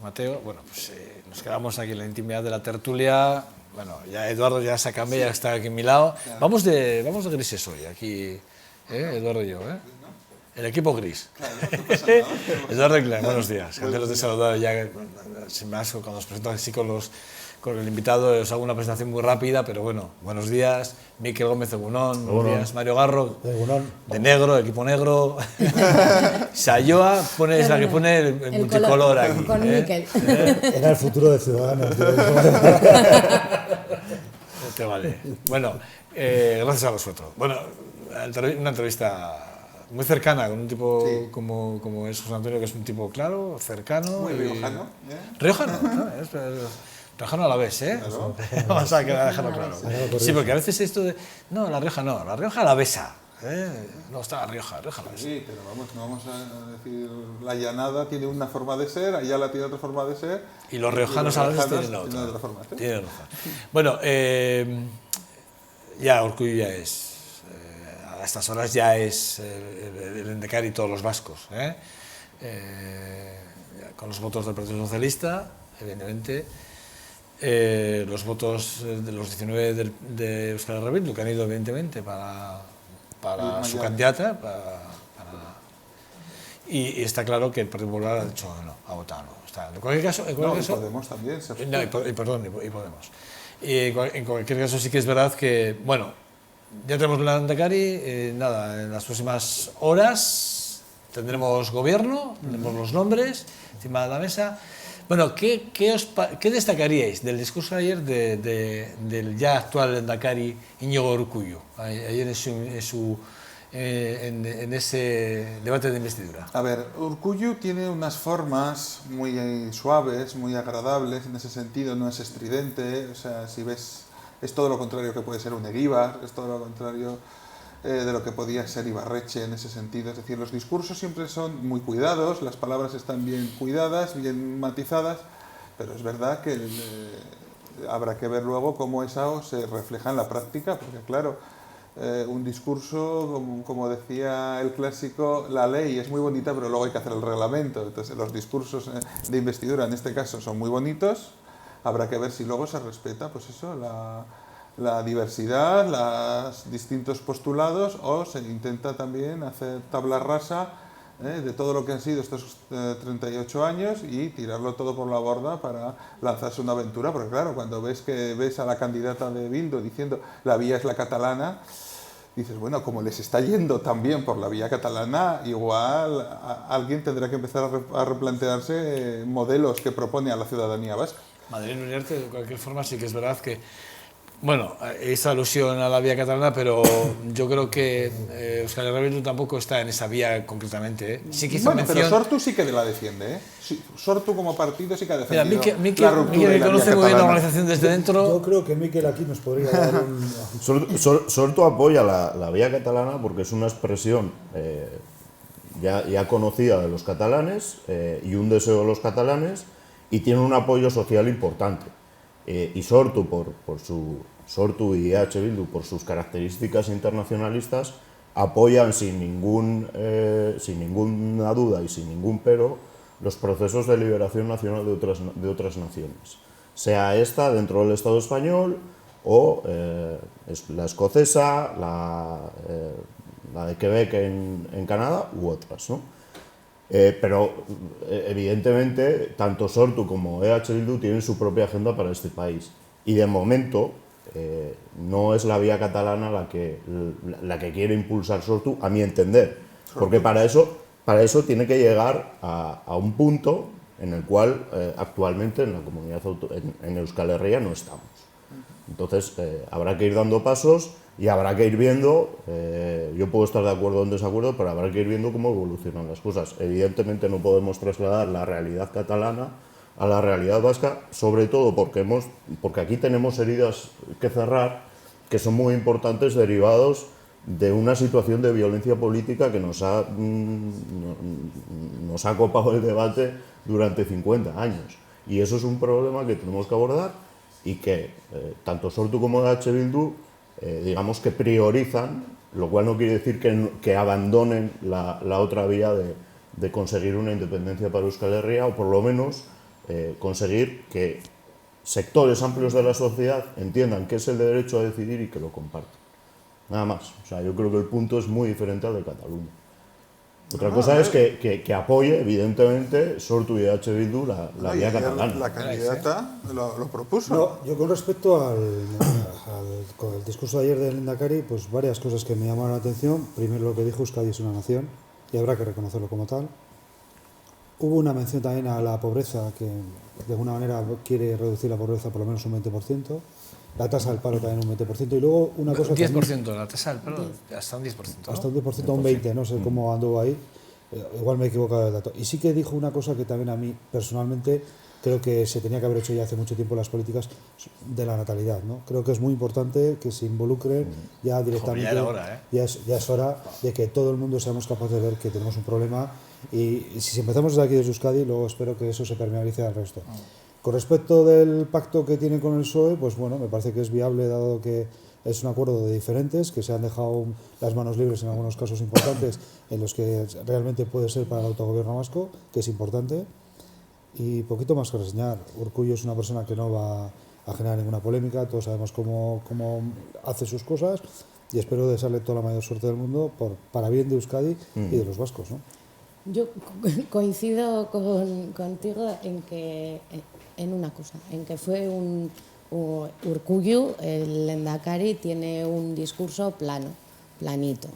Mateo. Bueno, pues nos quedamos aquí en la intimidad de la tertulia. Bueno, ya Eduardo ya se ha cambiado, ya está aquí a mi lado. Claro. Vamos de grises hoy, aquí, Eduardo y yo, ¿eh? El equipo gris. Claro, no pasa nada. Eduardo y Clara, buenos días. Antes de saludar ya, sin más, cuando os presento así con el invitado, os hago una presentación muy rápida, pero bueno, buenos días. Miquel Gómez de Egunon, buenos días. Mario Garro, de negro, equipo negro. Sayoa es la que pone el multicolor color, aquí. Con Miquel. Era el futuro de Ciudadanos. Te vale. Bueno, gracias a vosotros. Bueno, una entrevista muy cercana con un tipo sí. como es José Antonio, que es un tipo claro, cercano. Muy riojano. Riojano, ¿no? Riojano a la vez, ¿eh? Claro. Vamos a dejarlo claro. Sí, porque a veces esto de... No, la Rioja no, la Rioja a la besa. No, está la Rioja a la besa. Sí, pero vamos, no vamos a decir... La llanada tiene una forma de ser, Ayala tiene otra forma de ser... Y los riojanos a veces tienen otra forma de ser. Tienen otra. Bueno, ya Urkullu ya es... a estas horas ya es el Endacari y todos los vascos, con los votos del Partido Socialista, evidentemente, los votos de los 19 de Euskal Herria Bildu, que han ido evidentemente para su candidata, y está claro que el Partido Popular ha dicho no, ha votado no. Está, en cualquier caso, y Podemos también. Y Podemos. En cualquier caso sí que es verdad que, bueno, ya tenemos el Endacari, nada, en las próximas horas tendremos gobierno, tendremos los nombres encima de la mesa. Bueno, ¿qué destacaríais del discurso de ayer del ya actual Endacari Íñigo Urkullu, ayer en ese debate de investidura? A ver, Urkullu tiene unas formas muy suaves, muy agradables en ese sentido, no es estridente, o sea, si ves... Es todo lo contrario que puede ser un Eguíbar, es todo lo contrario de lo que podía ser Ibarretxe en ese sentido. Es decir, los discursos siempre son muy cuidados, las palabras están bien cuidadas, bien matizadas, pero es verdad que habrá que ver luego cómo eso se refleja en la práctica, porque claro, un discurso, como decía el clásico, la ley es muy bonita, pero luego hay que hacer el reglamento. Entonces, los discursos de investidura en este caso son muy bonitos. Habrá que ver si luego se respeta, pues eso, la diversidad, los distintos postulados, o se intenta también hacer tabla rasa de todo lo que han sido estos 38 años y tirarlo todo por la borda para lanzarse una aventura, porque claro, cuando ves a la candidata de Bildu diciendo la vía es la catalana, dices, bueno, como les está yendo tan bien por la vía catalana, igual alguien tendrá que empezar a replantearse modelos que propone a la ciudadanía vasca. Madrid Uriarte, de cualquier forma, sí que es verdad que, bueno, esa alusión a la vía catalana, pero yo creo que Euskal Herria Bildu tampoco está en esa vía concretamente. Sí que hizo mención... pero Sortu sí que la defiende, Sí, Sortu como partido sí que ha defendido la ruptura. Miquel conoce muy bien la organización desde dentro. Yo creo que Miquel aquí nos podría dar un... Sortu apoya la vía catalana porque es una expresión ya conocida de los catalanes y un deseo de los catalanes, y tiene un apoyo social importante. Y Sortu, Sortu y EH Bildu, por sus características internacionalistas, apoyan sin ninguna duda y sin ningún pero los procesos de liberación nacional de otras naciones. Sea esta dentro del Estado español o la escocesa, la de Quebec en Canadá u otras, ¿no? Pero evidentemente tanto Sortu como EH Bildu tienen su propia agenda para este país, y de momento no es la vía catalana la que quiere impulsar Sortu, a mi entender, porque para eso tiene que llegar a un punto en el cual actualmente en la comunidad en Euskal Herria no estamos. Entonces habrá que ir dando pasos y habrá que ir viendo, yo puedo estar de acuerdo o en desacuerdo, pero habrá que ir viendo cómo evolucionan las cosas. Evidentemente no podemos trasladar la realidad catalana a la realidad vasca, sobre todo porque aquí tenemos heridas que cerrar, que son muy importantes, derivados de una situación de violencia política que nos ha copado el debate durante 50 años. Y eso es un problema que tenemos que abordar y que tanto Sortu como EH Bildu digamos que priorizan, lo cual no quiere decir que abandonen la otra vía de conseguir una independencia para Euskal Herria, o por lo menos conseguir que sectores amplios de la sociedad entiendan qué es el derecho a decidir y que lo compartan. Nada más. O sea, yo creo que el punto es muy diferente al de Cataluña. Otra cosa es que apoye, evidentemente, Sortu y EH Bildu la vía catalana. La candidata lo propuso. No, yo con respecto con el discurso de ayer del Lehendakari, pues varias cosas que me llamaron la atención. Primero, lo que dijo, Euskadi es una nación y habrá que reconocerlo como tal. Hubo una mención también a la pobreza, que de alguna manera quiere reducir la pobreza por lo menos un 20%. La tasa del paro también un 20%. Y luego una cosa... 10%, la tasa del paro, hasta un 10%. ¿no? Hasta un 10%, un 20%, no sé cómo anduvo ahí. Igual me he equivocado del dato. Y sí que dijo una cosa que también a mí, personalmente, creo que se tenía que haber hecho ya hace mucho tiempo las políticas de la natalidad, ¿no? Creo que es muy importante que se involucren ya directamente. Joder, ya era hora, ¿eh? Ya es hora de que todo el mundo seamos capaces de ver que tenemos un problema y si empezamos desde aquí, desde Euskadi, luego espero que eso se permeabilice al resto. Con respecto del pacto que tiene con el PSOE, pues bueno, me parece que es viable dado que es un acuerdo de diferentes, que se han dejado las manos libres en algunos casos importantes en los que realmente puede ser para el autogobierno vasco, que es importante. Y poquito más que reseñar. Urkullu es una persona que no va a generar ninguna polémica, todos sabemos cómo hace sus cosas y espero desearle toda la mayor suerte del mundo para bien de Euskadi y de los vascos, ¿no? Yo coincido contigo en una cosa, en que fue Urkullu, el Lehendakari, tiene un discurso planito.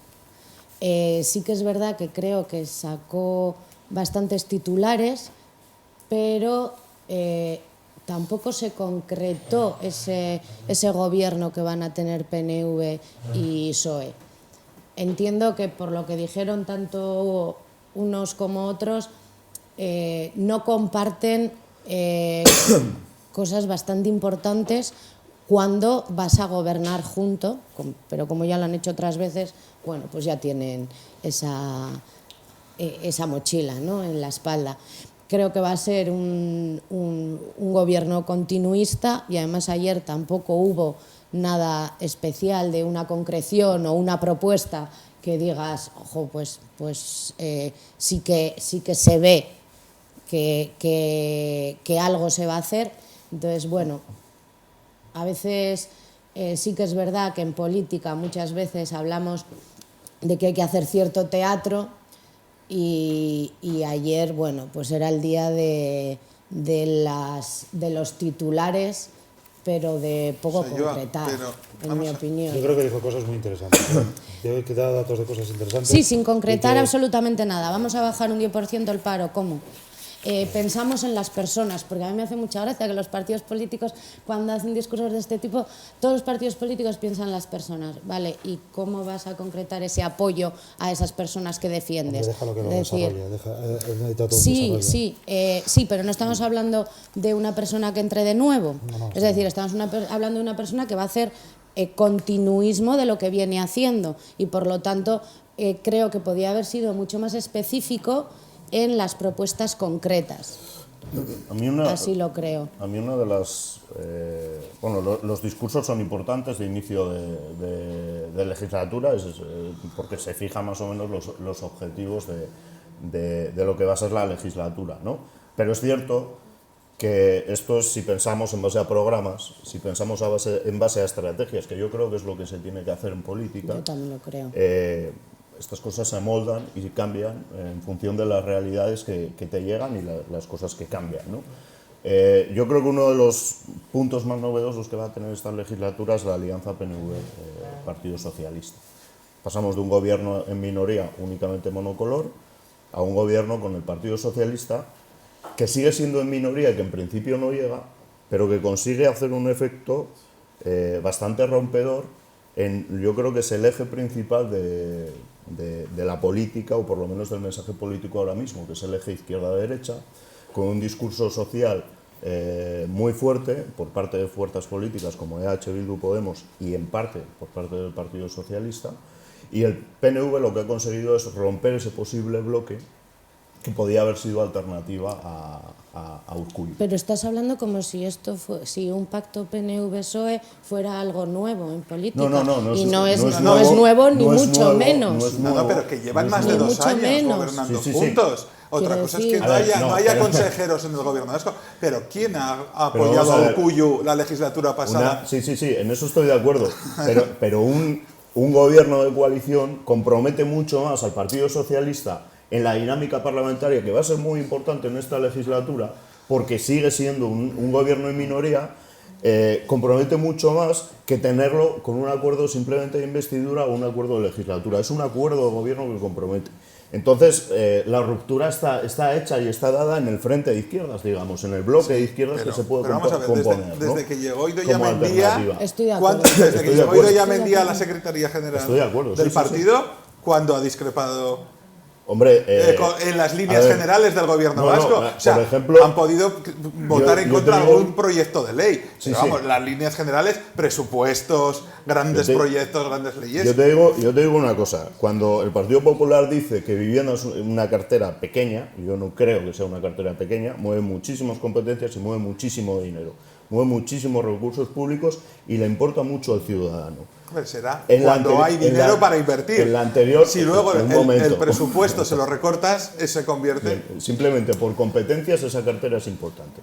Sí que es verdad que creo que sacó bastantes titulares, pero tampoco se concretó ese gobierno que van a tener PNV y PSOE. Entiendo que por lo que dijeron tanto unos como otros, no comparten cosas bastante importantes cuando vas a gobernar junto, pero como ya lo han hecho otras veces, bueno, pues ya tienen esa mochila, ¿no?, en la espalda. Creo que va a ser un gobierno continuista y además ayer tampoco hubo nada especial de una concreción o una propuesta que digas, ojo, pues sí que se ve que algo se va a hacer. Entonces, bueno, a veces sí que es verdad que en política muchas veces hablamos de que hay que hacer cierto teatro y ayer, bueno, pues era el día de los titulares, pero de poco concretar, en mi opinión. Yo creo que dijo cosas muy interesantes. Yo he quedado datos de cosas interesantes. Sí, sin concretar absolutamente nada. Vamos a bajar un 10% el paro. ¿Cómo? Pensamos en las personas, porque a mí me hace mucha gracia que los partidos políticos, cuando hacen discursos de este tipo, todos los partidos políticos piensan en las personas, ¿vale? ¿Y cómo vas a concretar ese apoyo a esas personas que defiendes? Déjalo que lo desarrolle. Sí, pero no estamos hablando de una persona que entre de nuevo. Es decir, estamos hablando de una persona que va a hacer continuismo de lo que viene haciendo y por lo tanto creo que podía haber sido mucho más específico en las propuestas concretas. Así lo creo. A mí una de las... los discursos son importantes de inicio de legislatura, porque se fijan más o menos los objetivos de lo que va a ser la legislatura, ¿no? Pero es cierto que esto es si pensamos en base a programas, si pensamos en base a estrategias, que yo creo que es lo que se tiene que hacer en política. Yo también lo creo. Estas cosas se amoldan y cambian en función de las realidades que te llegan y las cosas que cambian, ¿no? Yo creo que uno de los puntos más novedosos que va a tener esta legislatura es la alianza PNV-Partido Socialista. Pasamos de un gobierno en minoría únicamente monocolor a un gobierno con el Partido Socialista que sigue siendo en minoría y que en principio no llega, pero que consigue hacer un efecto bastante rompedor yo creo que es el eje principal de la política, o por lo menos del mensaje político ahora mismo, que es el eje izquierda-derecha, con un discurso social muy fuerte por parte de fuerzas políticas como EH Bildu Podemos y en parte por parte del Partido Socialista, y el PNV lo que ha conseguido es romper ese posible bloque que podía haber sido alternativa a Urkullu. Pero estás hablando como si si un pacto PNV-PSOE fuera algo nuevo en política. No es nuevo ni mucho menos. No, pero que llevan más de 2 años gobernando juntos. Otra Quiero cosa es decir- que A ver, no haya pero- consejeros en el gobierno vasco, pero ¿quién ha Pero apoyado vamos a a ver. Urkullu la legislatura pasada? Sí, en eso estoy de acuerdo. Pero un gobierno de coalición compromete mucho más al Partido Socialista en la dinámica parlamentaria, que va a ser muy importante en esta legislatura, porque sigue siendo un gobierno en minoría, compromete mucho más que tenerlo con un acuerdo simplemente de investidura o un acuerdo de legislatura. Es un acuerdo de gobierno que compromete. Entonces, la ruptura está hecha y está dada en el frente de izquierdas, digamos, en el bloque de izquierdas que se puede pero vamos a ver, componer. desde ¿no? que llegó Idoia Como Mendia, alternativa. Estoy de acuerdo. desde Estoy que de llegó acuerdo. Idoia Mendia a la Secretaría General Estoy de acuerdo, del sí. partido, ¿cuándo ha discrepado Hombre, en las líneas a ver, generales del gobierno no, vasco? por O sea, ejemplo, han podido votar en yo contra de te digo- algún proyecto de ley. Sí, Pero sí. vamos, las líneas generales, presupuestos, grandes Yo te- proyectos, grandes leyes. Yo te digo una cosa, cuando el Partido Popular dice que vivienda es una cartera pequeña, y yo no creo que sea una cartera pequeña, mueve muchísimas competencias y mueve muchísimo dinero, mueve muchísimos recursos públicos y le importa mucho al ciudadano. Hombre, será En la cuando hay anteri- en dinero la- para invertir. en la anterior- si luego un el momento. presupuesto se lo recortas, se convierte. Simplemente por competencias esa cartera es importante.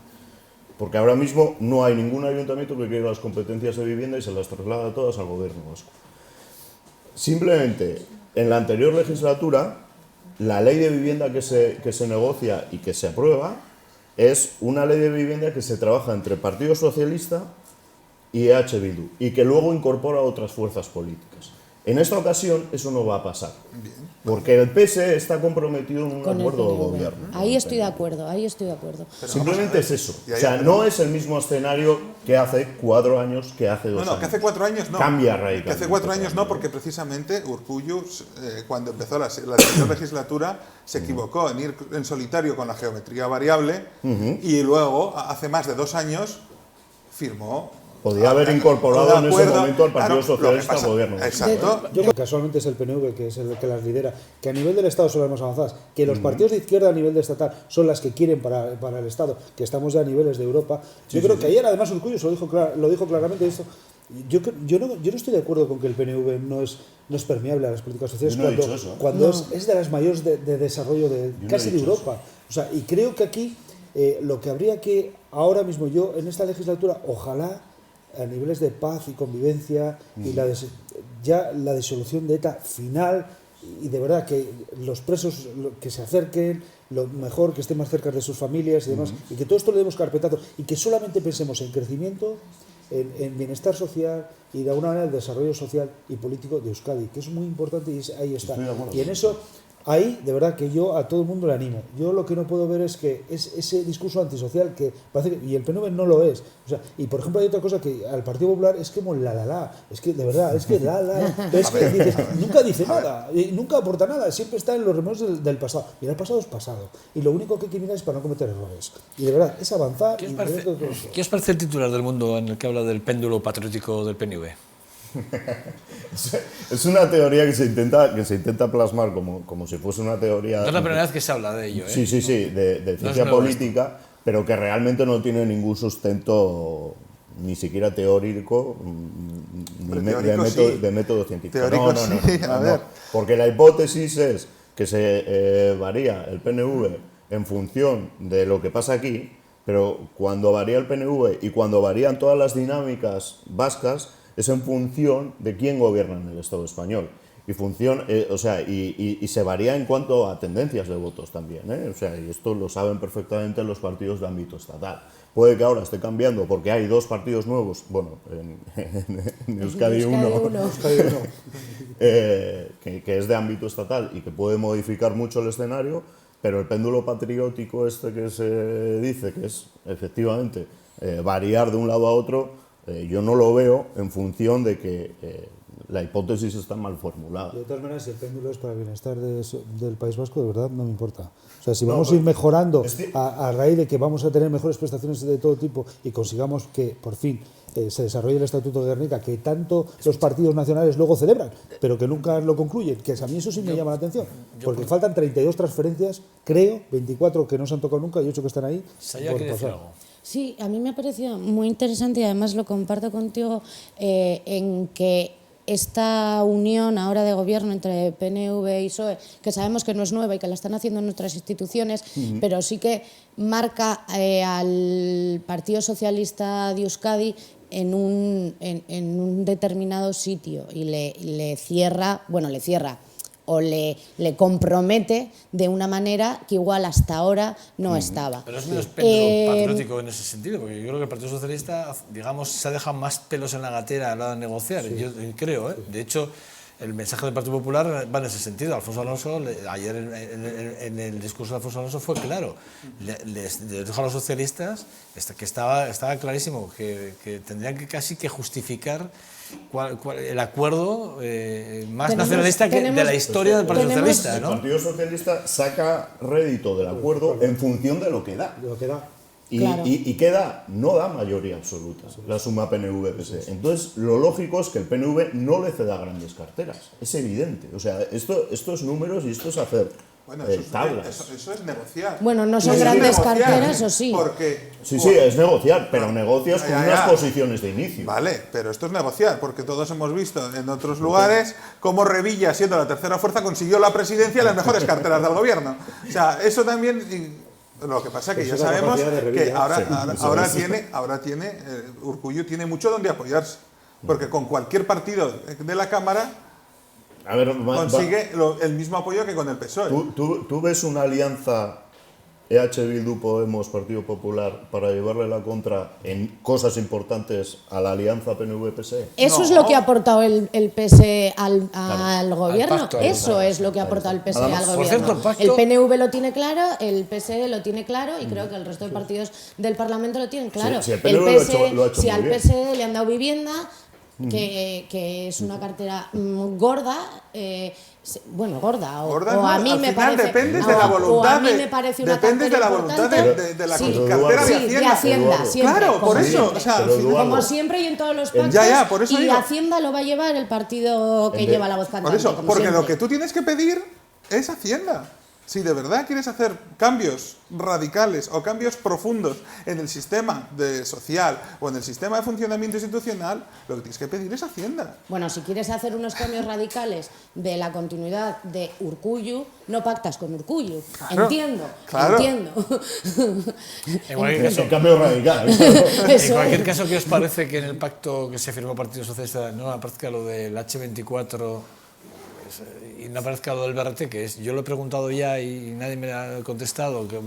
Porque ahora mismo no hay ningún ayuntamiento que quiera las competencias de vivienda y se las traslada todas al gobierno vasco. Simplemente, en la anterior legislatura, la ley de vivienda que se negocia y que se aprueba es una ley de vivienda que se trabaja entre Partido Socialista y EH Bildu y que luego incorpora otras fuerzas políticas. En esta ocasión eso no va a pasar, porque el PSE está comprometido en un Con el acuerdo de PNV. gobierno. Ahí estoy de acuerdo, ahí estoy de acuerdo. Simplemente es eso. Y O ahí sea, tenemos- no es el mismo escenario que hace 4 años, que hace 2 No, años. que hace 4 años no. Cambia Que radicalmente. hace 4 años no, porque precisamente Urkullu, cuando empezó la anterior legislatura, se equivocó en ir en solitario con la geometría variable y luego, hace más de 2 años, firmó. Podía haber incorporado de en ese acuerdo. momento al Partido Claro, lo que Socialista pasa- al gobierno. Exacto. Yo creo que casualmente es el PNV que es el que las lidera, que a nivel del Estado son las más avanzadas, que los partidos de izquierda a nivel de estatal son las que quieren para el Estado, que estamos ya a niveles de Europa. Yo creo que ayer además Urkullu lo dijo claramente esto. Yo no estoy de acuerdo con que el PNV no es permeable a las políticas sociales Yo no he cuando, dicho eso. cuando No. es de las mayores de desarrollo no casi he de dicho Europa. O sea, y creo que aquí lo que habría que ahora mismo yo en esta legislatura, ojalá a niveles de paz y convivencia y ya la disolución de ETA final y de verdad que los presos que se acerquen, lo mejor que estén más cerca de sus familias y demás, y que todo esto le demos carpetazo y que solamente pensemos en crecimiento, en bienestar social y de alguna manera el desarrollo social y político de Euskadi, que es muy importante y ahí está. Estoy de acuerdo. Y en eso, ahí de verdad que yo a todo el mundo le animo. Yo lo que no puedo ver es que es ese discurso antisocial que parece que, y el PNV no lo es. O sea, y por ejemplo hay otra cosa que al Partido Popular es como la, es que de verdad, es que es que dices, nunca dice nada, y nunca aporta nada, siempre está en los remedios del pasado. Mira, el pasado es pasado y lo único que hay que mirar es para no cometer errores. Y de verdad, es avanzar. ¿Qué os y parece, todo eso. ¿qué os parece el titular del Mundo en el que habla del péndulo patriótico del PNV? Es una teoría que se intenta plasmar como si fuese una teoría... No es la primera vez que se habla de ello, ¿eh? Sí, de ciencia nuevo política, pero que realmente no tiene ningún sustento ni siquiera teórico Pero ni teórico sí. de método científico. Teórico sí, a ver. Porque la hipótesis es que se varía el PNV en función de lo que pasa aquí, pero cuando varía el PNV y cuando varían todas las dinámicas vascas es en función de quién gobierna en el Estado español. Y se varía en cuanto a tendencias de votos también, ¿eh? O sea, y esto lo saben perfectamente los partidos de ámbito estatal. Puede que ahora esté cambiando porque hay 2 partidos nuevos, bueno, en Euskadi uno, que es de ámbito estatal y que puede modificar mucho el escenario, pero el péndulo patriótico este que se dice, que es efectivamente variar de un lado a otro, yo no lo veo en función de que la hipótesis está mal formulada. De todas maneras, si el péndulo es para el bienestar del País Vasco, de verdad no me importa. O sea, si vamos a ir mejorando a raíz de que vamos a tener mejores prestaciones de todo tipo y consigamos que, por fin, se desarrolle el Estatuto de Gernika, que tanto los partidos nacionales luego celebran, pero que nunca lo concluyen, que a mí eso sí me llama la atención, porque faltan 32 transferencias, creo, 24 que no se han tocado nunca y 8 que están ahí. Saya, por ¿quiere decir pasar. algo? Sí, a mí me ha parecido muy interesante y además lo comparto contigo en que esta unión ahora de gobierno entre PNV y PSOE, que sabemos que no es nueva y que la están haciendo en nuestras instituciones, pero sí que marca al Partido Socialista de Euskadi en un determinado sitio y le cierra o le compromete de una manera que igual hasta ahora no estaba. Pero es menos patriótico en ese sentido, porque yo creo que el Partido Socialista, digamos, se ha dejado más pelos en la gatera a la hora de negociar, yo creo, ¿eh? De hecho, el mensaje del Partido Popular va en ese sentido. Alfonso Alonso, ayer en el discurso de Alfonso Alonso fue claro, les dijo a los socialistas que estaba clarísimo, que tendrían que casi que justificar el acuerdo más nacionalista de la historia del Partido Socialista, ¿no? El Partido Socialista saca rédito del acuerdo en función de lo que da. Y ¿qué da? No da mayoría absoluta la suma PNV-PSE. Entonces, lo lógico es que el PNV no le ceda grandes carteras. Es evidente. O sea, esto es números y esto es hacer tablas. Eso es negociar. Bueno, no son grandes carteras, ¿o sí? Sí, es negociar, pero negocias con unas posiciones de inicio. Vale, pero esto es negociar, porque todos hemos visto en otros lugares cómo Revilla, siendo la tercera fuerza, consiguió la presidencia y las mejores carteras del gobierno. O sea, eso también... Lo que pasa es que ya sabemos que ahora tiene Urkullu tiene mucho donde apoyarse, porque con cualquier partido de la Cámara consigue el mismo apoyo que con el PSOE. ¿Tú ves una alianza EH Bildu Podemos Partido Popular para llevarle la contra en cosas importantes a la alianza PNV-PSE? Eso es lo que ha aportado el PSE al gobierno. Pacto, eso es lo que ha aportado el PSE al gobierno. Cierto, el PNV lo tiene claro, el PSE lo tiene claro y creo que el resto de partidos del Parlamento lo tienen claro. Sí, el PNV lo ha hecho si muy al bien. PSE le han dado vivienda, que es una cartera gorda, gorda, o a mí me parece... Dependes de la voluntad, a mí me parece una dependes de la voluntad de la cartera de Hacienda. Siempre, claro, por eso. O sea, como siempre y en todos los pactos, por eso y digo, Hacienda lo va a llevar el partido que lleva la voz cantante. Por eso, porque siempre. lo que tú tienes que pedir es Hacienda. Si de verdad quieres hacer cambios radicales o cambios profundos en el sistema social o en el sistema de funcionamiento institucional, lo que tienes que pedir es Hacienda. Bueno, si quieres hacer unos cambios radicales de la continuidad de Urkullu, no pactas con Urkullu. Claro, entiendo. En cualquier caso, cambio radical. en cualquier caso, ¿qué os parece que en el pacto que se firmó el Partido Socialista no aparezca lo del H24 y no aparezca lo del BRT, que es, yo lo he preguntado ya y nadie me ha contestado, que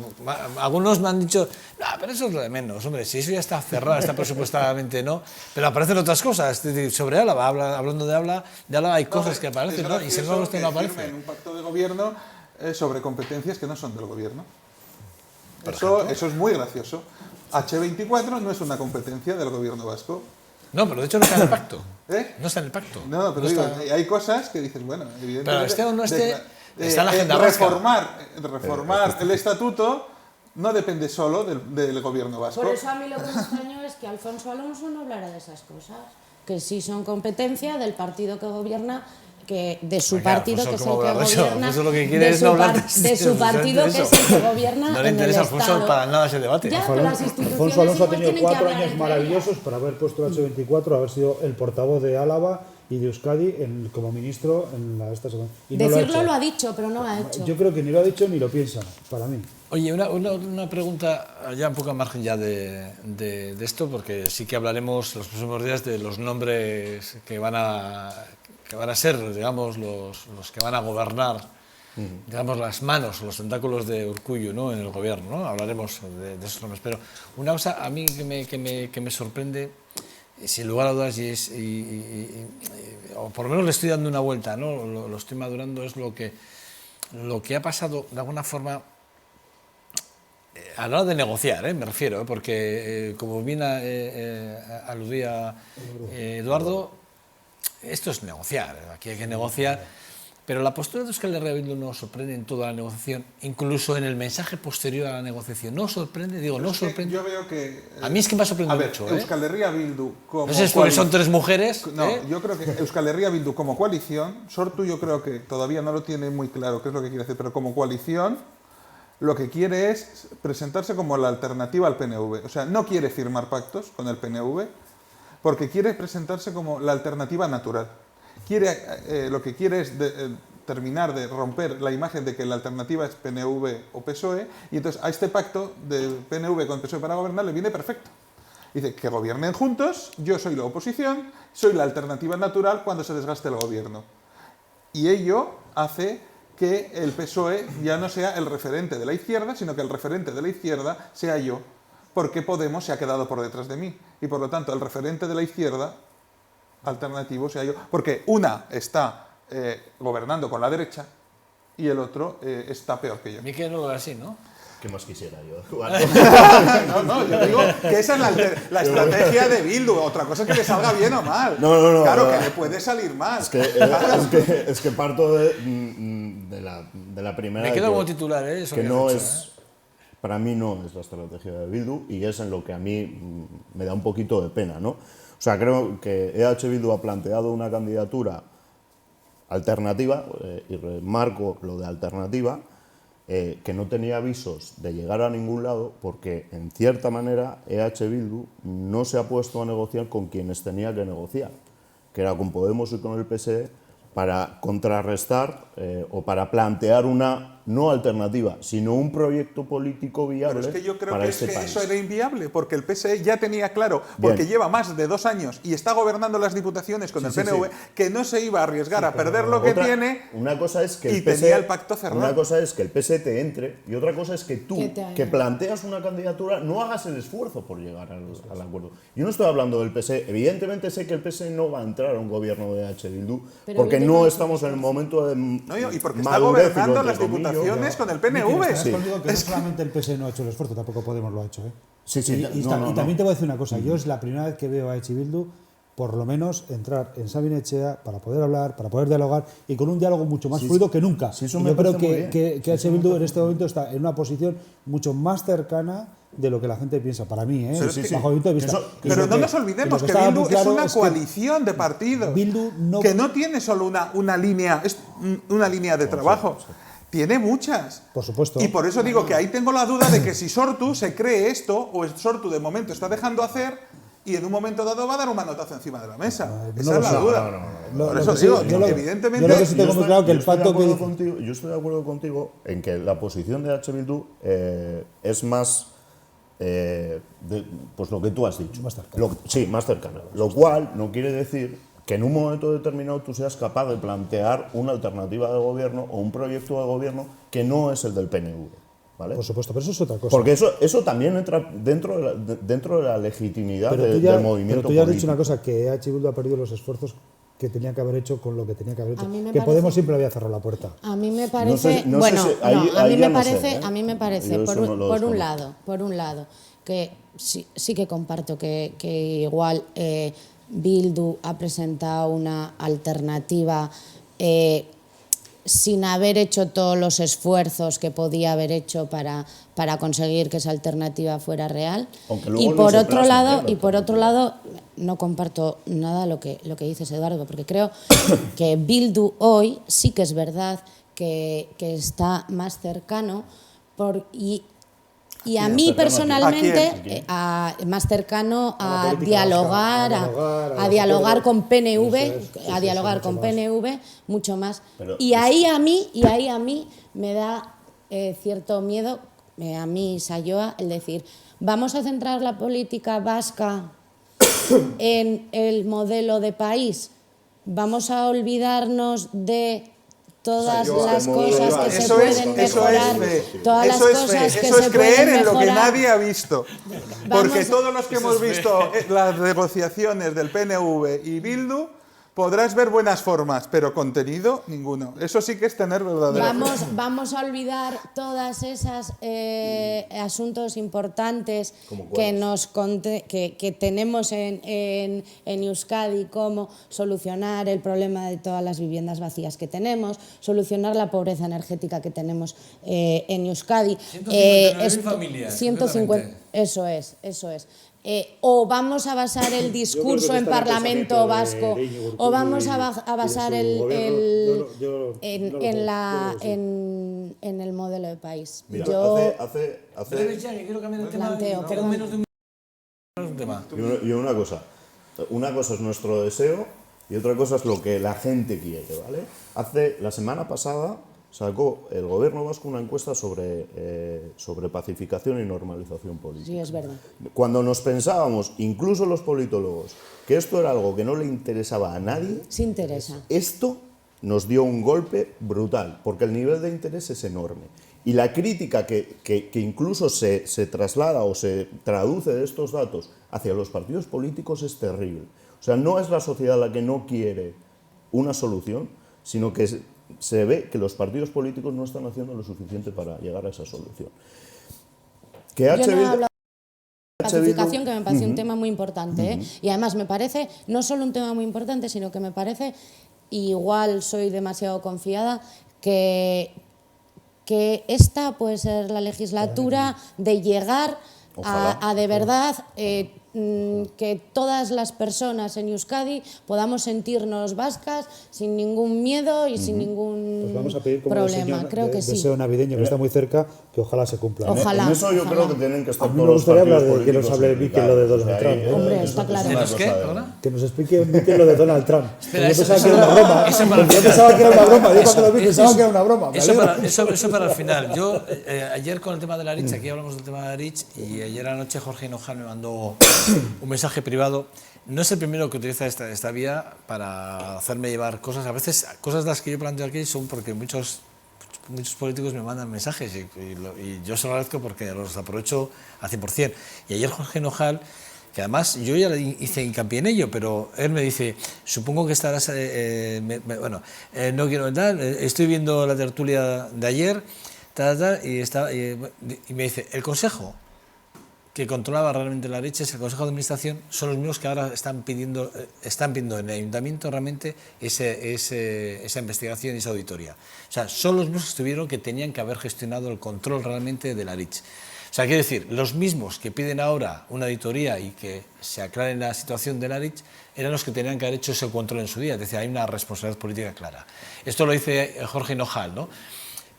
algunos me han dicho, no, pero eso es lo de menos, hombre, si eso ya está cerrado, está presupuestadamente no, pero aparecen otras cosas, es decir, sobre Álava, hablando de Álava hay cosas que aparecen, ¿no? Y sin embargo esto no aparece. En un pacto de gobierno sobre competencias que no son del gobierno. Eso es muy gracioso. H24 no es una competencia del gobierno vasco. No, pero de hecho no está en el pacto. No está en el pacto. No, pero digo, hay cosas que dices, bueno, evidentemente... Pero esté o no esté, está en la agenda reformar el estatuto no depende solo del gobierno vasco. Por eso a mí lo que me extrañó es que Alfonso Alonso no hablara de esas cosas, que sí son competencia del partido que gobierna, que de su partido, que es el que gobierna, de su partido, que es el que gobierna. No le interesa a Alfonso para nada ese debate. Alfonso Alonso ha tenido 4 años maravillosos para haber puesto el H24, haber sido el portavoz de Álava y de Euskadi como ministro en esta semana. Decirlo lo ha dicho, pero no lo ha hecho. Yo creo que ni lo ha dicho ni lo piensa, para mí. Oye, una pregunta ya un poco a margen ya de esto, porque sí que hablaremos los próximos días de los nombres que van a ser, digamos, los que van a gobernar, digamos, las manos, los tentáculos de Urkullu, ¿no?, en el gobierno, ¿no? Hablaremos de esos nombres. Pero una cosa a mí que me sorprende, sin lugar a dudas, o por lo menos le estoy dando una vuelta, ¿no?, lo estoy madurando, es lo que ha pasado, de alguna forma, a la hora de negociar, me refiero, porque como bien aludía Eduardo, esto es negociar, aquí hay que negociar, pero la postura de Euskal Herria Bildu nos sorprende en toda la negociación, incluso en el mensaje posterior a la negociación. ¿No sorprende? Digo, no sorprende. Yo veo que... A mí es que me ha sorprendido mucho. Euskal Herria Bildu como... No sé si es porque son 3 mujeres. No, yo creo que Euskal Herria Bildu como coalición, Sortu yo creo que todavía no lo tiene muy claro qué es lo que quiere hacer, pero como coalición lo que quiere es presentarse como la alternativa al PNV. O sea, no quiere firmar pactos con el PNV, porque quiere presentarse como la alternativa natural. lo que quiere es terminar de romper la imagen de que la alternativa es PNV o PSOE, y entonces a este pacto de PNV con PSOE para gobernar le viene perfecto. Dice que gobiernen juntos, yo soy la oposición, soy la alternativa natural cuando se desgaste el gobierno. Y ello hace que el PSOE ya no sea el referente de la izquierda, sino que el referente de la izquierda sea yo, porque Podemos se ha quedado por detrás de mí. Y por lo tanto, el referente de la izquierda alternativo sea yo, porque una está gobernando con la derecha y el otro está peor que yo. Miquel no lo ve así, ¿no? ¿Qué más quisiera yo? No, yo digo que esa es la estrategia de Bildu. Otra cosa es que le salga bien o mal. No. Claro, que le puede salir mal. Es que parto de la primera. Me quedo como titular, ¿eh? Eso que has no dicho, es, para mí no es la estrategia de Bildu, y es en lo que a mí me da un poquito de pena, ¿no? O sea, creo que EH Bildu ha planteado una candidatura alternativa, y remarco lo de alternativa, que no tenía visos de llegar a ningún lado, porque en cierta manera EH Bildu no se ha puesto a negociar con quienes tenía que negociar, que era con Podemos y con el PSE, para contrarrestar o para plantear una no alternativa, sino un proyecto político viable Pero es que yo creo para que, este país. eso era inviable, porque el PSE ya tenía claro, porque Bien. lleva más de 2 años y está gobernando las diputaciones con el PNV, sí. que no se iba a arriesgar a perder lo que Otra- tiene. Una cosa es que y el PSE, tenía el pacto cerrado. Una cosa es que el PSE te entre, y otra cosa es que tú, Que te haga. que planteas una candidatura, no hagas el esfuerzo por llegar al acuerdo. Yo no estoy hablando del PSE. Evidentemente sé que el PSE no va a entrar a un gobierno de H. Bildu, Pero porque Bildu no no estamos en el momento de Y porque está madurez, gobernando entre las comillas. diputaciones con el PNV. Miquel, Sí. contigo que no solamente el PSE no ha hecho el esfuerzo, tampoco Podemos lo ha hecho. Sí, sí, y también te voy a decir una cosa. Yo es la primera vez que veo a EH Bildu, por lo menos, entrar en Sabin Etxea para poder hablar, para poder dialogar, y con un diálogo mucho más fluido que nunca. sí, eso Y me yo creo parece muy que EH Bildu en este momento está en una posición mucho más cercana de lo que la gente piensa. Para mí, bajo mi punto de vista. Eso- Y Pero lo no que- nos y olvidemos lo que estaba Bildu muy claro es una es que coalición de partidos. Bildu no- que no tiene solo una línea, es una línea de trabajo. Tiene muchas. Por supuesto. Y por eso digo que ahí tengo la duda de que si Sortu se cree esto, o Sortu de momento está dejando hacer, y en un momento dado va a dar un manotazo encima de la mesa. no Esa lo es la sé. duda. Lo- Por lo eso que sí, digo, yo lo- evidentemente. yo lo que sí tengo muy claro que el estoy de pacto que acuerdo dice- contigo, yo estoy de acuerdo contigo en que la posición de H. Bildu es más pues lo que tú has dicho. Más cercana. Sí, más cercana. Lo cual no quiere decir que en un momento determinado tú seas capaz de plantear una alternativa de gobierno o un proyecto de gobierno que no es el del PNV. ¿Vale? Por supuesto, pero eso es otra cosa. Porque eso también entra dentro de la legitimidad Pero del movimiento tú ya has político. dicho una cosa, que EH Bildu ha perdido los esfuerzos que tenía que haber hecho con lo que tenía que haber hecho. A mí me Que parece- Podemos siempre había cerrado la puerta. A mí me parece, no sé bueno, si- ahí- no, a ahí mí ya me no sé, parece, ¿eh? a mí me parece, Yo por eso no lo un desconozco. lado, que sí que comparto que igual Bildu ha presentado una alternativa sin haber hecho todos los esfuerzos que podía haber hecho para conseguir que esa alternativa fuera real. Aunque luego Y no por se otro plasma, lado, la y por otro alternativa. lado, no comparto nada lo que dices, Eduardo, porque creo que Bildu hoy sí que es verdad que está más cercano y a mí cercano a quién? personalmente ¿A quién? más cercano A la a política dialogar, vasca, a dialogar con PNV, Eso es, sí, a sí, dialogar sí, con mucho más. PNV mucho más. Pero Y ahí a mí me da cierto miedo, a mí Sayoa, el decir, vamos a centrar la política vasca en el modelo de país, vamos a olvidarnos de todas Sayoa, las el modelo cosas de que país. se pueden mejorar, todas las cosas que Eso se es creer pueden en lo que mejorar. nadie ha visto. Porque Vamos- todos los que hemos visto las negociaciones del PNV y Bildu, podrás ver buenas formas, pero contenido, ninguno. Eso sí que es tener verdadero. Vamos a olvidar todas esas asuntos importantes que tenemos en Euskadi, como solucionar el problema de todas las viviendas vacías que tenemos, solucionar la pobreza energética que tenemos en Euskadi. 159.000 familias, 150, concretamente. eso es. O vamos a basar el discurso en Parlamento Vasco, o vamos a basar en el modelo de país. Mira, Yo hace Quiero cambiar el tema. planteo, Tengo perdón. menos de un tema. y una cosa es nuestro deseo y otra cosa es lo que la gente quiere, ¿vale? La semana pasada sacó el gobierno vasco una encuesta sobre pacificación y normalización política. Sí, es verdad. Cuando nos pensábamos, incluso los politólogos, que esto era algo que no le interesaba a nadie, Sí interesa. esto nos dio un golpe brutal, porque el nivel de interés es enorme. Y la crítica que incluso se traslada o se traduce de estos datos hacia los partidos políticos es terrible. O sea, no es la sociedad la que no quiere una solución, sino que se ve que los partidos políticos no están haciendo lo suficiente para llegar a esa solución. Que Yo no he H. Bildu- hablado de pacificación, que me parece un Ujú. tema muy importante, ¿eh? Y además me parece no solo un tema muy importante, sino que me parece, igual soy demasiado confiada, que esta puede ser la legislatura de llegar a de verdad que todas las personas en Euskadi podamos sentirnos vascas sin ningún miedo y sin ningún Pues vamos a pedir como problema. señor Creo que sí. deseo navideño que está muy cerca, que ojalá se cumpla. Ojalá. En eso yo ojalá. creo que tienen que estar A mí todos me los gustaría partidos hablar de que nos políticos hable Mikel lo de implicados. Donald Trump, ¿eh? Hombre, eso está es claro. una ¿De los qué? cosa de- ¿Perdona? Que nos explique Mikel lo de Donald Trump. Espera, Yo eso- pensaba que era una broma. eso para Porque yo el pensaba que era una broma. Yo Eso- cuando lo vi pensaba que era una broma. Me Eso alegro. eso para el final. Yo, ayer con el tema de la Rich, aquí hablamos del tema de la Rich, y ayer anoche Jorge Hinojal me mandó un mensaje privado. No es el primero que utiliza esta vía para hacerme llevar cosas. A veces, cosas de las que yo planteo aquí son porque muchos políticos me mandan mensajes y yo se lo agradezco porque los aprovecho al 100%. Y ayer Jorge Hinojal, que además yo ya le hice hincapié en ello, pero él me dice, supongo que estarás, no quiero entrar, estoy viendo la tertulia de ayer, y me dice, el consejo que controlaba realmente la leche es el Consejo de Administración, son los mismos que ahora están pidiendo en el Ayuntamiento realmente esa investigación y esa auditoría. O sea, son los mismos que tenían que haber gestionado el control realmente de la RICH. O sea, quiero decir, los mismos que piden ahora una auditoría y que se aclare la situación de la RICH eran los que tenían que haber hecho ese control en su día. Es decir, hay una responsabilidad política clara. Esto lo dice Jorge Hinojal, ¿no?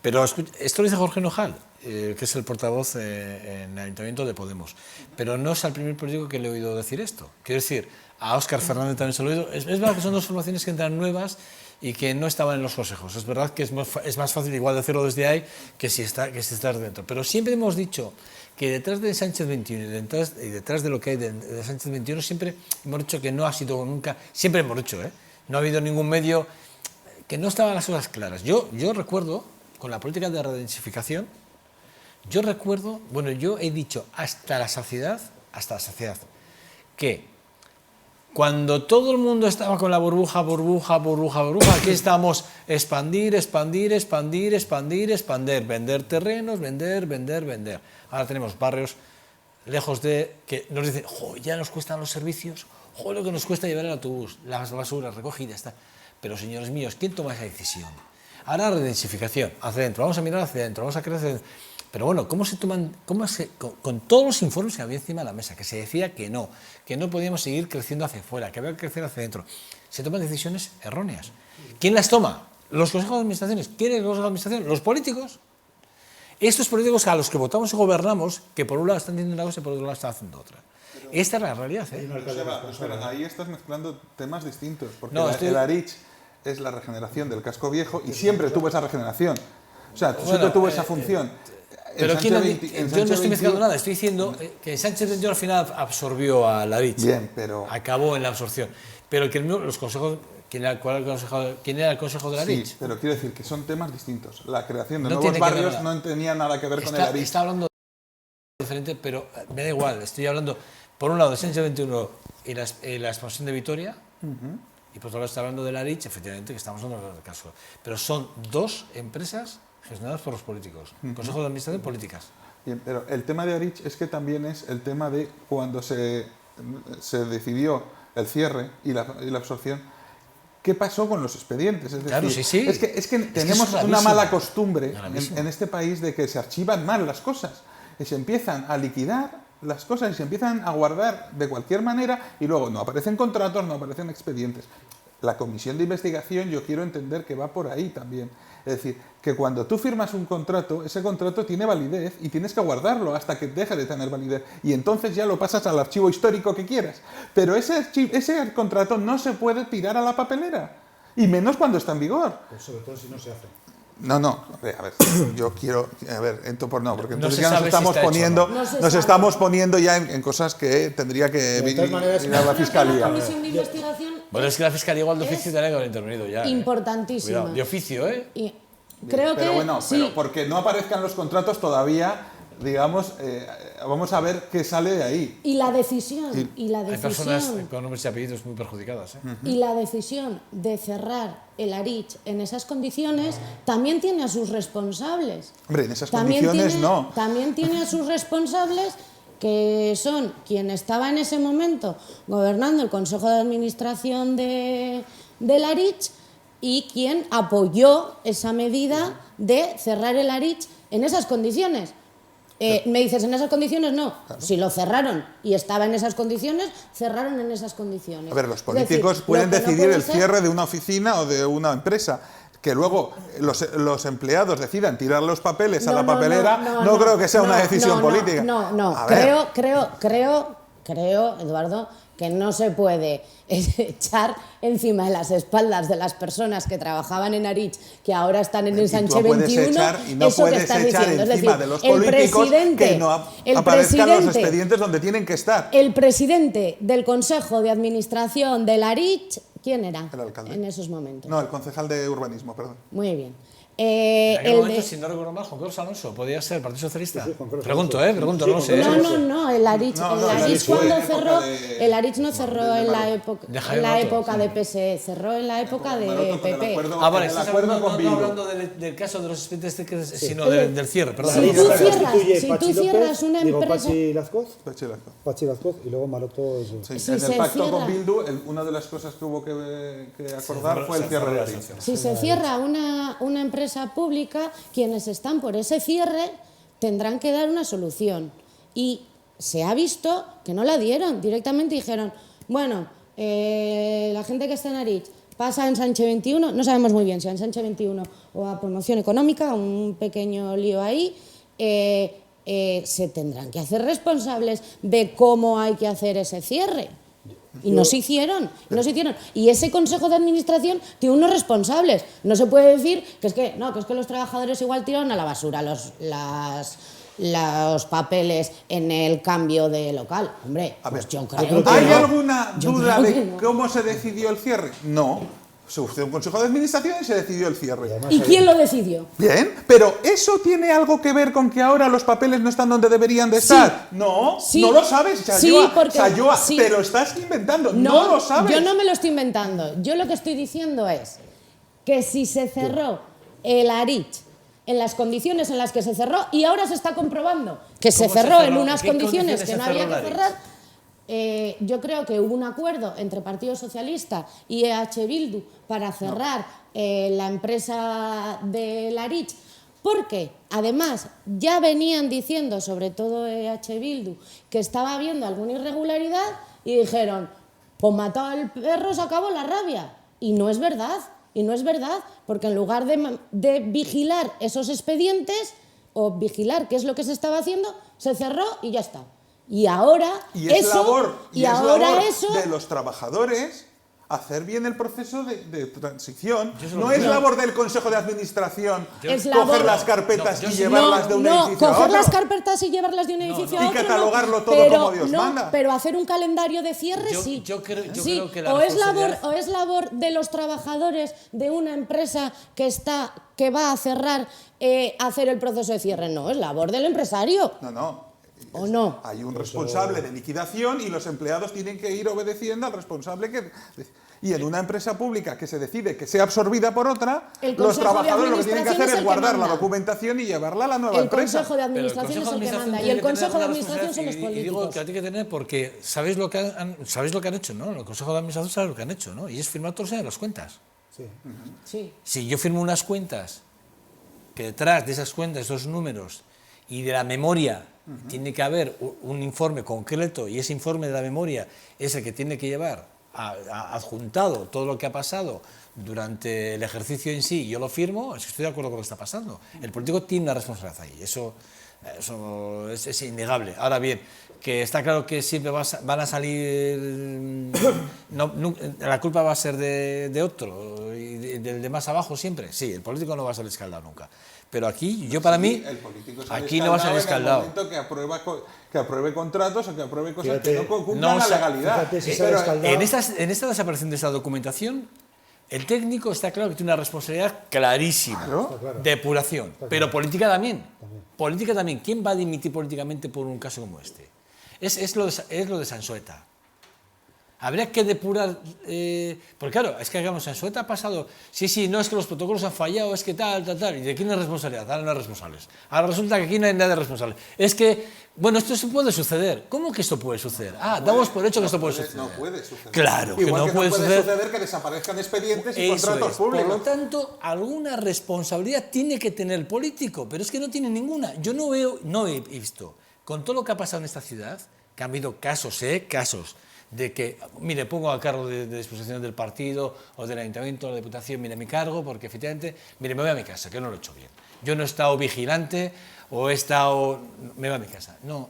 Pero esto lo dice Jorge Hinojal, que es el portavoz en el Ayuntamiento de Podemos. Pero no es el primer político que le he oído decir esto. Quiero decir, a Óscar Fernández también se lo he oído. Es verdad que son dos formaciones que entran nuevas y que no estaban en los consejos. Es verdad que es más fácil igual decirlo desde ahí que si estás dentro. Pero siempre hemos dicho que detrás de Sánchez 21 y detrás de lo que hay de Sánchez 21 siempre hemos dicho que no ha sido nunca, siempre hemos dicho, no ha habido ningún medio que no estaban las cosas claras. Yo recuerdo, con la política de redensificación, yo he dicho hasta la saciedad, que cuando todo el mundo estaba con la burbuja, aquí estamos expandir, vender terrenos, vender. Ahora tenemos barrios lejos de que nos dicen, ya nos cuestan los servicios, lo que nos cuesta llevar el autobús, las basuras recogidas, está. Pero señores míos, ¿quién toma esa decisión? Ahora redensificación, hacia adentro, vamos a mirar hacia adentro, vamos a crecer hacia adentro. Pero bueno, con todos los informes que había encima de la mesa, que se decía que no podíamos seguir creciendo hacia afuera, que había que crecer hacia adentro, se toman decisiones erróneas. ¿Quién las toma? Los consejos de administraciones. ¿Quién es el consejo de administración? Los políticos. Estos políticos a los que votamos y gobernamos, que por un lado están diciendo una cosa y por otro lado están haciendo otra. Esta es la realidad. Pero ahí estás mezclando temas distintos, porque No, el ARICH es la regeneración del casco viejo y siempre tuvo esa regeneración. O sea, siempre tuvo esa función. Pero yo no estoy mezclando nada, estoy diciendo que Sánchez 21 al final absorbió a la RICH. Bien, pero acabó en la absorción. Pero que los consejos, ¿quién era el consejo de la RICH? Sí, pero quiero decir que son temas distintos. La creación de No nuevos tiene que ver barrios nada. no tenía nada que ver con el ARICH. Está hablando de diferente, pero me da igual. Estoy hablando, por un lado, de Sánchez 21 y la expansión de Vitoria, y por otro lado está hablando de la RICH, efectivamente, que estamos hablando del caso. Pero son dos empresas gestionadas por los políticos, Consejo de Administración, políticas. Bien, pero el tema de ARICH es que también es el tema de cuando se decidió el cierre y la absorción, ¿qué pasó con los expedientes? Es decir, Claro, sí. Es que tenemos una mala costumbre Gravísimo. en este país de que se archivan mal las cosas y se empiezan a liquidar las cosas y se empiezan a guardar de cualquier manera y luego no aparecen contratos, no aparecen expedientes. la comisión de investigación yo quiero entender que va por ahí también. Es decir, que cuando tú firmas un contrato, ese contrato tiene validez y tienes que guardarlo hasta que deje de tener validez. Y entonces ya lo pasas al archivo histórico que quieras. Pero ese contrato no se puede tirar a la papelera. Y menos cuando está en vigor. Pues sobre todo si no se hace. No, a ver, yo quiero, porque No entonces se ya nos sabe si estamos está hecho o poniendo, no. No se nos sabe. estamos poniendo ya en cosas que tendría que De todas maneras, ir a la La fiscalía. comisión de investigación Bueno, es que la fiscalía igual de es oficio tendría que haber intervenido ya. importantísima. Cuidado, de oficio, ¿eh? Y creo Pero que bueno, sí. pero porque no aparezcan los contratos todavía, digamos, vamos a ver qué sale de ahí. Y la decisión, Hay personas con nombres y apellidos muy perjudicadas, ¿eh? y la decisión de cerrar el Aritz en esas condiciones también tiene a sus responsables. Hombre, en esas También condiciones tiene, no. También tiene a sus responsables, que son quien estaba en ese momento gobernando el Consejo de Administración del Aritz y quien apoyó esa medida de cerrar el Aritz en esas condiciones. Me dices, en esas condiciones no. Claro. Si lo cerraron y estaba en esas condiciones, cerraron en esas condiciones. A ver, los políticos pueden decidir el cierre de una oficina o de una empresa. Que luego los empleados decidan tirar los papeles a la papelera, no creo que sea una decisión política. No. Creo, Eduardo, que no se puede echar encima de las espaldas de las personas que trabajaban en Aritz, que ahora están en el Sánchez 21, eso que estás diciendo. Es decir, de los políticos que no aparezcan los expedientes donde tienen que estar. El presidente del Consejo de Administración del Aritz, ¿quién era? El alcalde. En esos momentos. No, el concejal de urbanismo, perdón. Muy bien. En aquel momento, si no recuerdo mal, Juan Carlos Alonso, ¿podía ser Partido Socialista. Sí, Juan Carlos Pregunto, Alonso. no sé. No, el Aritz cuando cerró, el Aritz no cerró en la época de PSE, cerró en la época de PP. Vale, el estás acuerdo no con Bildu. hablando del caso de los expedientes, sino del cierre, perdón. Si tú cierras una empresa... Pachi Lazcoz y luego Maroto... Sí, en el pacto con Bildu, una de las cosas que hubo que acordar fue el cierre de Aritz. Si se cierra una empresa pública, quienes están por ese cierre tendrán que dar una solución. Y se ha visto que no la dieron. Directamente dijeron, bueno, la gente que está en Aritz pasa en Sánchez 21, no sabemos muy bien si en Sánchez 21 o a promoción económica, un pequeño lío ahí, se tendrán que hacer responsables de cómo hay que hacer ese cierre. Y no se hicieron. Y ese Consejo de Administración tiene unos responsables. No se puede decir que es que los trabajadores igual tiraron a la basura los papeles en el cambio de local. Hombre, pues yo creo que ¿Hay no. alguna Yo duda creo que de no. cómo se decidió el cierre? No. Se usó un consejo de administración y se decidió el cierre. ¿Y quién lo decidió? Bien, pero ¿eso tiene algo que ver con que ahora los papeles no están donde deberían de estar? No, Sí. no lo sabes, Sayoa. Sí, porque- Sayoa, sí. te lo estás inventando, no lo sabes. Yo no me lo estoy inventando. Yo lo que estoy diciendo es que si se cerró el Aritz en las condiciones en las que se cerró, y ahora se está comprobando que se ¿Cómo se cerró en cerró? unas ¿En qué condiciones que condiciones no se había cerró que el Aritz? cerrar, yo creo que hubo un acuerdo entre Partido Socialista y EH Bildu para cerrar la empresa de Aritz, porque además ya venían diciendo, sobre todo EH Bildu, que estaba habiendo alguna irregularidad y dijeron, pues mató al perro, se acabó la rabia. Y no es verdad, porque en lugar de vigilar esos expedientes o vigilar qué es lo que se estaba haciendo, se cerró y ya está. Y ahora labor eso de los trabajadores hacer bien el proceso de transición. No lo es creo. labor del Consejo de Administración Es coger labor- las carpetas No, y yo sí- llevarlas de un edificio a coger otro. las carpetas y llevarlas de un edificio a Y otro. catalogarlo todo pero, como Dios manda. Pero hacer un calendario de cierre sí. Yo creo que la o es responsabilidad- labor de los trabajadores de una empresa que va a cerrar hacer el proceso de cierre. No, es labor del empresario. No. ¿O no? Hay un responsable de liquidación y los empleados tienen que ir obedeciendo al responsable que... Y en una empresa pública que se decide que sea absorbida por otra, El los Consejo de trabajadores lo que tienen que hacer Administración es es el que guardar la manda. documentación y llevarla a la nueva El empresa. Consejo de Pero Administración es el que Administración manda. Y tiene el que tener Consejo de una Administración son los responsabilidad. Y digo políticos. que tiene que tener porque sabéis lo que han hecho, ¿no? El Consejo de Administración sabe lo que han hecho, ¿no? Y es firmar todos los años las cuentas. Sí. Sí. Si yo firmo unas cuentas, que detrás de esas cuentas, esos números y de la memoria tiene que haber un informe concreto y ese informe de la memoria es el que tiene que llevar adjuntado todo lo que ha pasado durante el ejercicio en sí, yo lo firmo, es que estoy de acuerdo con lo que está pasando. El político tiene una responsabilidad ahí, eso es innegable. Ahora bien, que está claro que siempre van a salir, la culpa va a ser de otro, y del de más abajo siempre. Sí, el político no va a salir escaldado nunca. Pero aquí, para mí, el político sale aquí no va a salir escaldado. en el momento que apruebe contratos o que apruebe cosas Fíjate, que no cumplan no la sa- legalidad. fíjate si Pero, sale escaldado. En esta desaparición de esta documentación, el técnico está claro que tiene una responsabilidad clarísima. Claro. Depuración. Pero política también. Política también. ¿Quién va a dimitir políticamente por un caso como este? Es lo de Sansueta. Habría que depurar, porque claro, es que digamos, Sansueta ha pasado, sí, no es que los protocolos han fallado, es que tal, ¿y de quién es responsabilidad? Ahora no hay responsables. Ahora resulta que aquí no hay nadie responsable. Es que, bueno, esto puede suceder. ¿Cómo que esto puede suceder? Damos por hecho que esto puede suceder. No puede suceder. Claro, que Igual no puede suceder. que desaparezcan expedientes y Eso contratos es. públicos. Por lo tanto, alguna responsabilidad tiene que tener el político, pero es que no tiene ninguna. Yo no he visto, con todo lo que ha pasado en esta ciudad, que han habido casos, de que, mire, pongo a cargo de disposición del partido o del ayuntamiento o de la diputación, mire, mi cargo, porque efectivamente, mire, me voy a mi casa, que no lo he hecho bien. Yo no he estado vigilante o he estado... me voy a mi casa. No,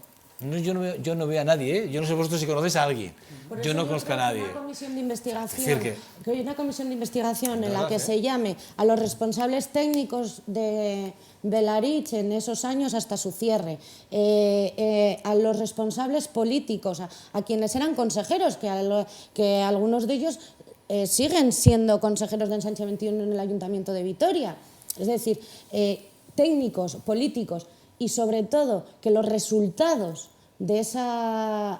yo no veo a nadie, yo no sé vosotros si conocéis a alguien. Por Yo eso no conozco a creo que nadie. Una comisión de investigación, Es decir que hay una comisión de investigación en la verdad, que se llame a los responsables técnicos de Belarich en esos años hasta su cierre, a los responsables políticos, a quienes eran consejeros, que algunos de ellos siguen siendo consejeros de Ensanche 21 en el Ayuntamiento de Vitoria. Es decir, técnicos, políticos y sobre todo que los resultados de esa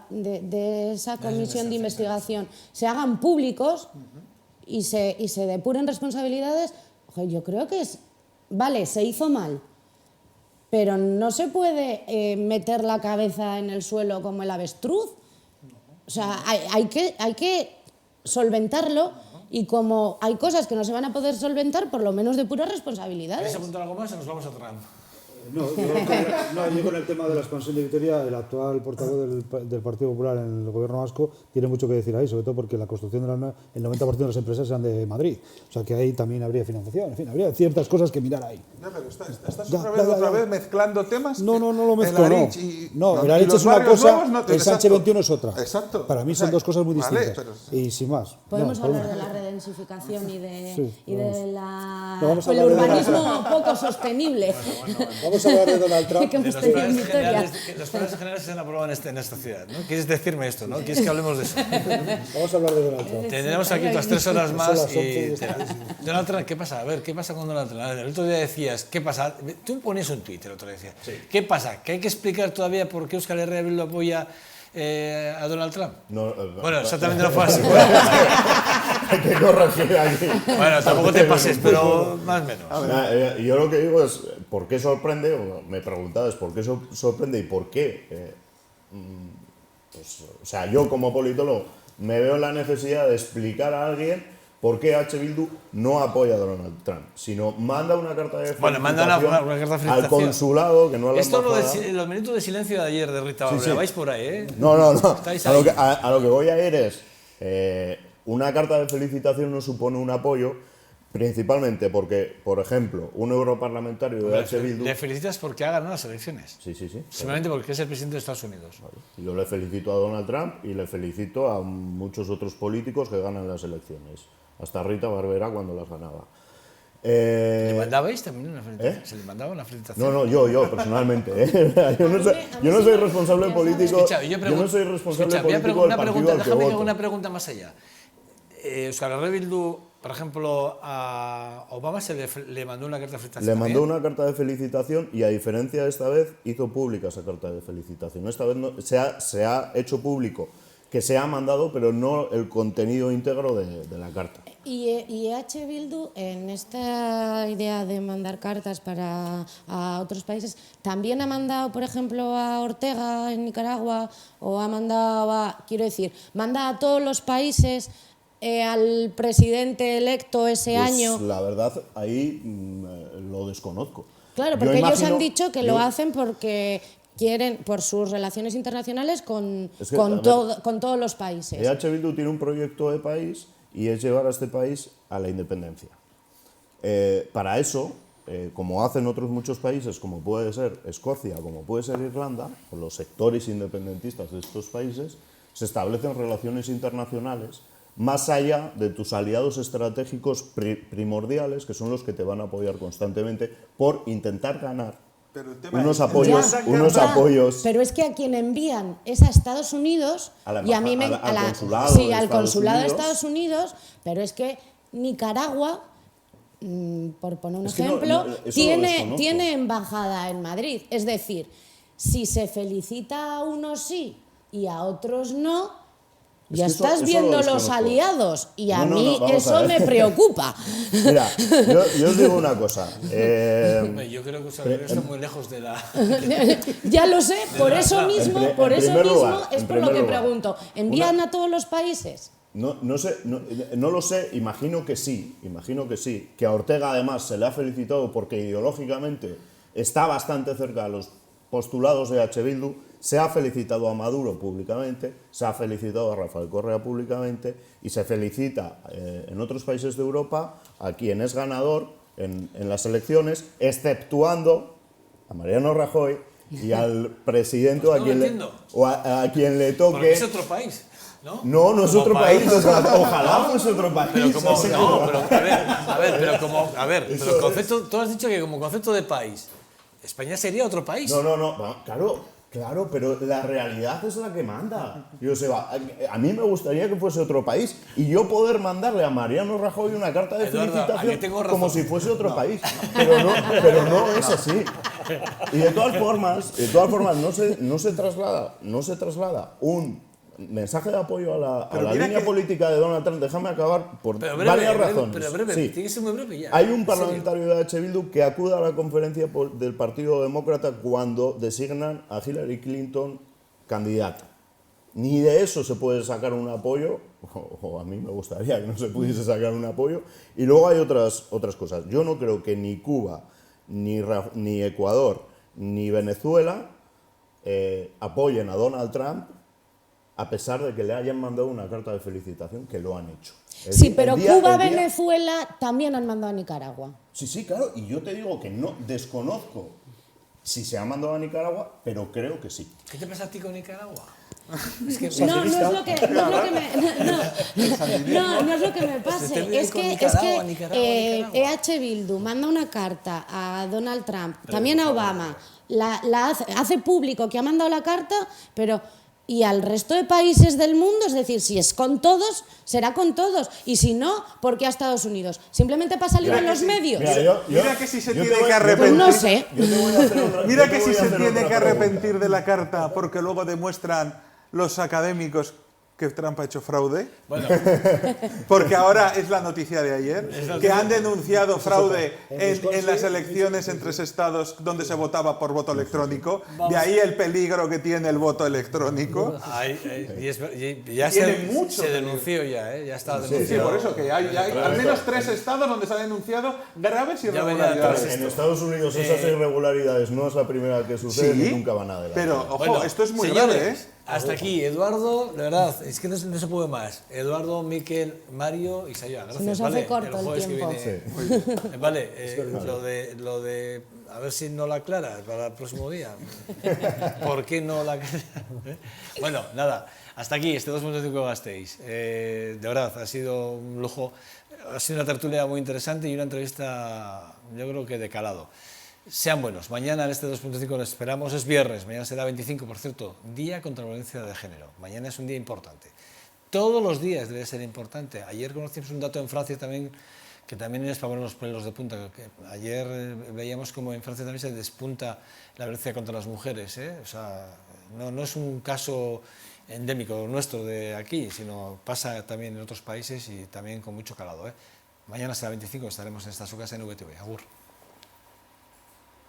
comisión de investigación se hagan públicos y se depuren responsabilidades. Ojo, yo creo que vale, se hizo mal, pero no se puede meter la cabeza en el suelo como el avestruz. O sea, hay que solventarlo, y como hay cosas que no se van a poder solventar, por lo menos depurar ¿Queréis responsabilidades. apuntar algo más o nos vamos a Trump? Yo con el tema de la expansión de Vitoria, el actual portavoz del Partido Popular en el gobierno vasco tiene mucho que decir ahí, sobre todo porque la construcción el 90% de las empresas eran de Madrid, o sea que ahí también habría financiación, en fin, habría ciertas cosas que mirar ahí. Ya, pero estás Ya, otra vez mezclando temas. No lo mezclo, el no. Arich y El Arich es una cosa, el Ensanche Exacto. 21 es otra. Exacto. Para mí O sea, son dos cosas muy vale, distintas. Y sin más. Podemos No, hablar de la redensificación y del vamos a hablar de urbanismo poco sostenible. Vamos a hablar de Donald Trump. que hemos tenido en Vitoria. Los planes generales se han aprobado en esta ciudad, ¿no? ¿Quieres decirme esto, no? ¿Quieres que hablemos de eso? Vamos a hablar de Donald Trump. Tendremos aquí otras 3 horas Son más las 11 y... y estamos. Donald Trump, ¿qué pasa? A ver, ¿qué pasa con Donald Trump? El otro día decías, ¿qué pasa? Tú ponías un tuit el otro día, decías, ¿qué pasa? ¿Que hay que explicar todavía por qué Euskal Herria Bildu apoya a Donald Trump? No, Bueno, exactamente no fue así. hay que corregir aquí. Bueno, tampoco te pases, pero más o menos. Yo lo que digo es, ¿por qué sorprende? O me preguntabas, ¿por qué sorprende y por qué? Pues, o sea, yo como politólogo me veo la necesidad de explicar a alguien por qué H. Bildu no apoya a Donald Trump, sino manda una carta de felicitación, Bueno, manda una carta de felicitación al consulado, que no a la Esto embajada. los minutos de silencio de ayer de Rita Barbera, vais por ahí, ¿eh? No. Estáis A lo, ahí. que, a lo que voy a ir es, una carta de felicitación no supone un apoyo, principalmente porque, por ejemplo, un europarlamentario de H. Bildu... Le felicitas porque ha ganado las elecciones. Sí. Simplemente porque es el presidente de Estados Unidos. Y yo le felicito a Donald Trump y le felicito a muchos otros políticos que ganan las elecciones. Hasta Rita Barbera cuando las ganaba. ¿Le mandabais también una felicitación? ¿Se le mandaba una felicitación? No, yo personalmente. Yo no soy responsable político. Escucha, Yo no soy responsable escucha, voy a político del una partido pregunta, al que déjame que haga voto. una pregunta más allá. Euskal Herria Bildu, por ejemplo, a Obama le mandó una carta de felicitación. Le mandó también. una carta de felicitación y, a diferencia de esta vez, hizo pública esa carta de felicitación. Esta vez no, se ha hecho público que se ha mandado, pero no el contenido íntegro de la carta. Y H. Bildu, en esta idea de mandar cartas a otros países, también ha mandado, por ejemplo, a Ortega en Nicaragua, o ha mandado manda a todos los países, al presidente electo ese Pues, año. la verdad, ahí lo desconozco. Claro, Yo porque ellos imagino- han dicho que lo hacen porque quieren, por sus relaciones internacionales con, Es que, con, a ver, con todos los países. EH Bildu tiene un proyecto de país y es llevar a este país a la independencia. Para eso, como hacen otros muchos países, como puede ser Escocia, como puede ser Irlanda, o los sectores independentistas de estos países, se establecen relaciones internacionales más allá de tus aliados estratégicos primordiales, que son los que te van a apoyar constantemente por intentar ganar Pero el tema unos es- apoyos, Ya, unos ya, apoyos Pero es que a quien envían es a Estados Unidos A la y a mí me, embajada- al consulado sí, de al Estados consulado de Unidos. Estados Unidos, pero es que Nicaragua, por poner un Es que no, ejemplo, no, eso lo tiene, desconozco. tiene embajada en Madrid. Es decir, si se felicita a unos sí y a otros no, Es ya que eso- estás eso lo viendo los desconozco. aliados y a No, no, mí no, vamos a eso ver. me preocupa. Mira, yo os digo una cosa. Hombre, yo creo que Usaquio está muy lejos de la... Ya lo sé, por eso mismo, en por eso primer mismo lugar, es en por lo primer que lugar, pregunto. ¿Envían a todos los países? No sé, no lo sé, imagino que sí, que a Ortega además se le ha felicitado porque ideológicamente está bastante cerca de los postulados de H. Bildu, se ha felicitado a Maduro públicamente, se ha felicitado a Rafael Correa públicamente y se felicita en otros países de Europa a quien es ganador en las elecciones, exceptuando a Mariano Rajoy y al presidente Pues o no a quien lo le, entiendo. o a quien le Porque toque. es otro país, ¿no? No, no es Como otro país, ojalá fuese otro país. Pero como, o sea, no, pero pero el concepto, tú has dicho que como concepto de país, España sería otro país. No, claro, pero la realidad es la que manda. Joseba, a mí me gustaría que fuese otro país y yo poder mandarle a Mariano Rajoy una carta de Eduardo, ¿a que felicitación tengo razón? como si fuese otro país. Pero no es así. Y de todas formas no se traslada un mensaje de apoyo a la mira línea que- política de Donald Trump. Déjame acabar por Pero breve, varias breve, razones. pero breve, Sí. tiene que ser muy breve ya. Hay un En serio. parlamentario de H. Bildu que acude a la conferencia del Partido Demócrata cuando designan a Hillary Clinton candidata. Ni de eso se puede sacar un apoyo, o a mí me gustaría que no se pudiese sacar un apoyo. Y luego hay otras cosas. Yo no creo que ni Cuba, ni Ecuador, ni Venezuela apoyen a Donald Trump a pesar de que le hayan mandado una carta de felicitación, que lo han hecho. Sí, pero Cuba, Venezuela también han mandado a Nicaragua. Sí, claro, y yo te digo que no desconozco si se ha mandado a Nicaragua, pero creo que sí. ¿Qué te pasa a ti con Nicaragua? Es que No es lo que me pase. Es que EH Bildu manda una carta a Donald Trump, también a Obama, hace público que ha mandado la carta, pero y al resto de países del mundo, es decir, si es con todos, será con todos, y si no, ¿por qué a Estados Unidos? Simplemente para salir en los medios. Mira que si se yo tiene te voy- que yo te voy- Pues arrepentir. no sé. yo te voy a hacer otra- Mira yo que te si voy a se hacer tiene otra que pregunta. arrepentir de la carta porque luego demuestran los académicos que Trump ha hecho fraude. Bueno, Porque ahora es la noticia de ayer, que han denunciado fraude en las elecciones en 3 estados donde se votaba por voto electrónico. De ahí el peligro que tiene el voto electrónico. ya Tiene mucho se denunció ya, ya está Sí, denunciado. por eso que hay al menos 3 estados donde se han denunciado graves venía irregularidades. atrás En Estados Unidos esas irregularidades no es la primera que sucede Sí, y nunca van adelante. pero ojo, Bueno, esto es muy señores, grave, ¿eh? Hasta aquí, Eduardo, de verdad, es que no se puede más. Eduardo, Miquel, Mario y Sayá. Gracias. nos hace ¿vale? corto el jueves que tiempo. viene. Vale, lo de. A ver si no la aclaras para el próximo día. ¿Por qué no la aclaras? Bueno, nada, hasta aquí, este 2.5 Gasteiz. De verdad, ha sido un lujo. Ha sido una tertulia muy interesante y una entrevista, yo creo que de calado. Sean buenos. Mañana en este 2.5 lo esperamos. Es viernes. Mañana será 25, por cierto. Día contra la violencia de género. Mañana es un día importante. Todos los días debe ser importante. Ayer conocimos un dato en Francia también, que también es para poner los pelos de punta. Que ayer veíamos como en Francia también se despunta la violencia contra las mujeres. O sea, no es un caso endémico nuestro de aquí, sino pasa también en otros países y también con mucho calado. Mañana será 25, estaremos en estas ocas en VTV. Agur.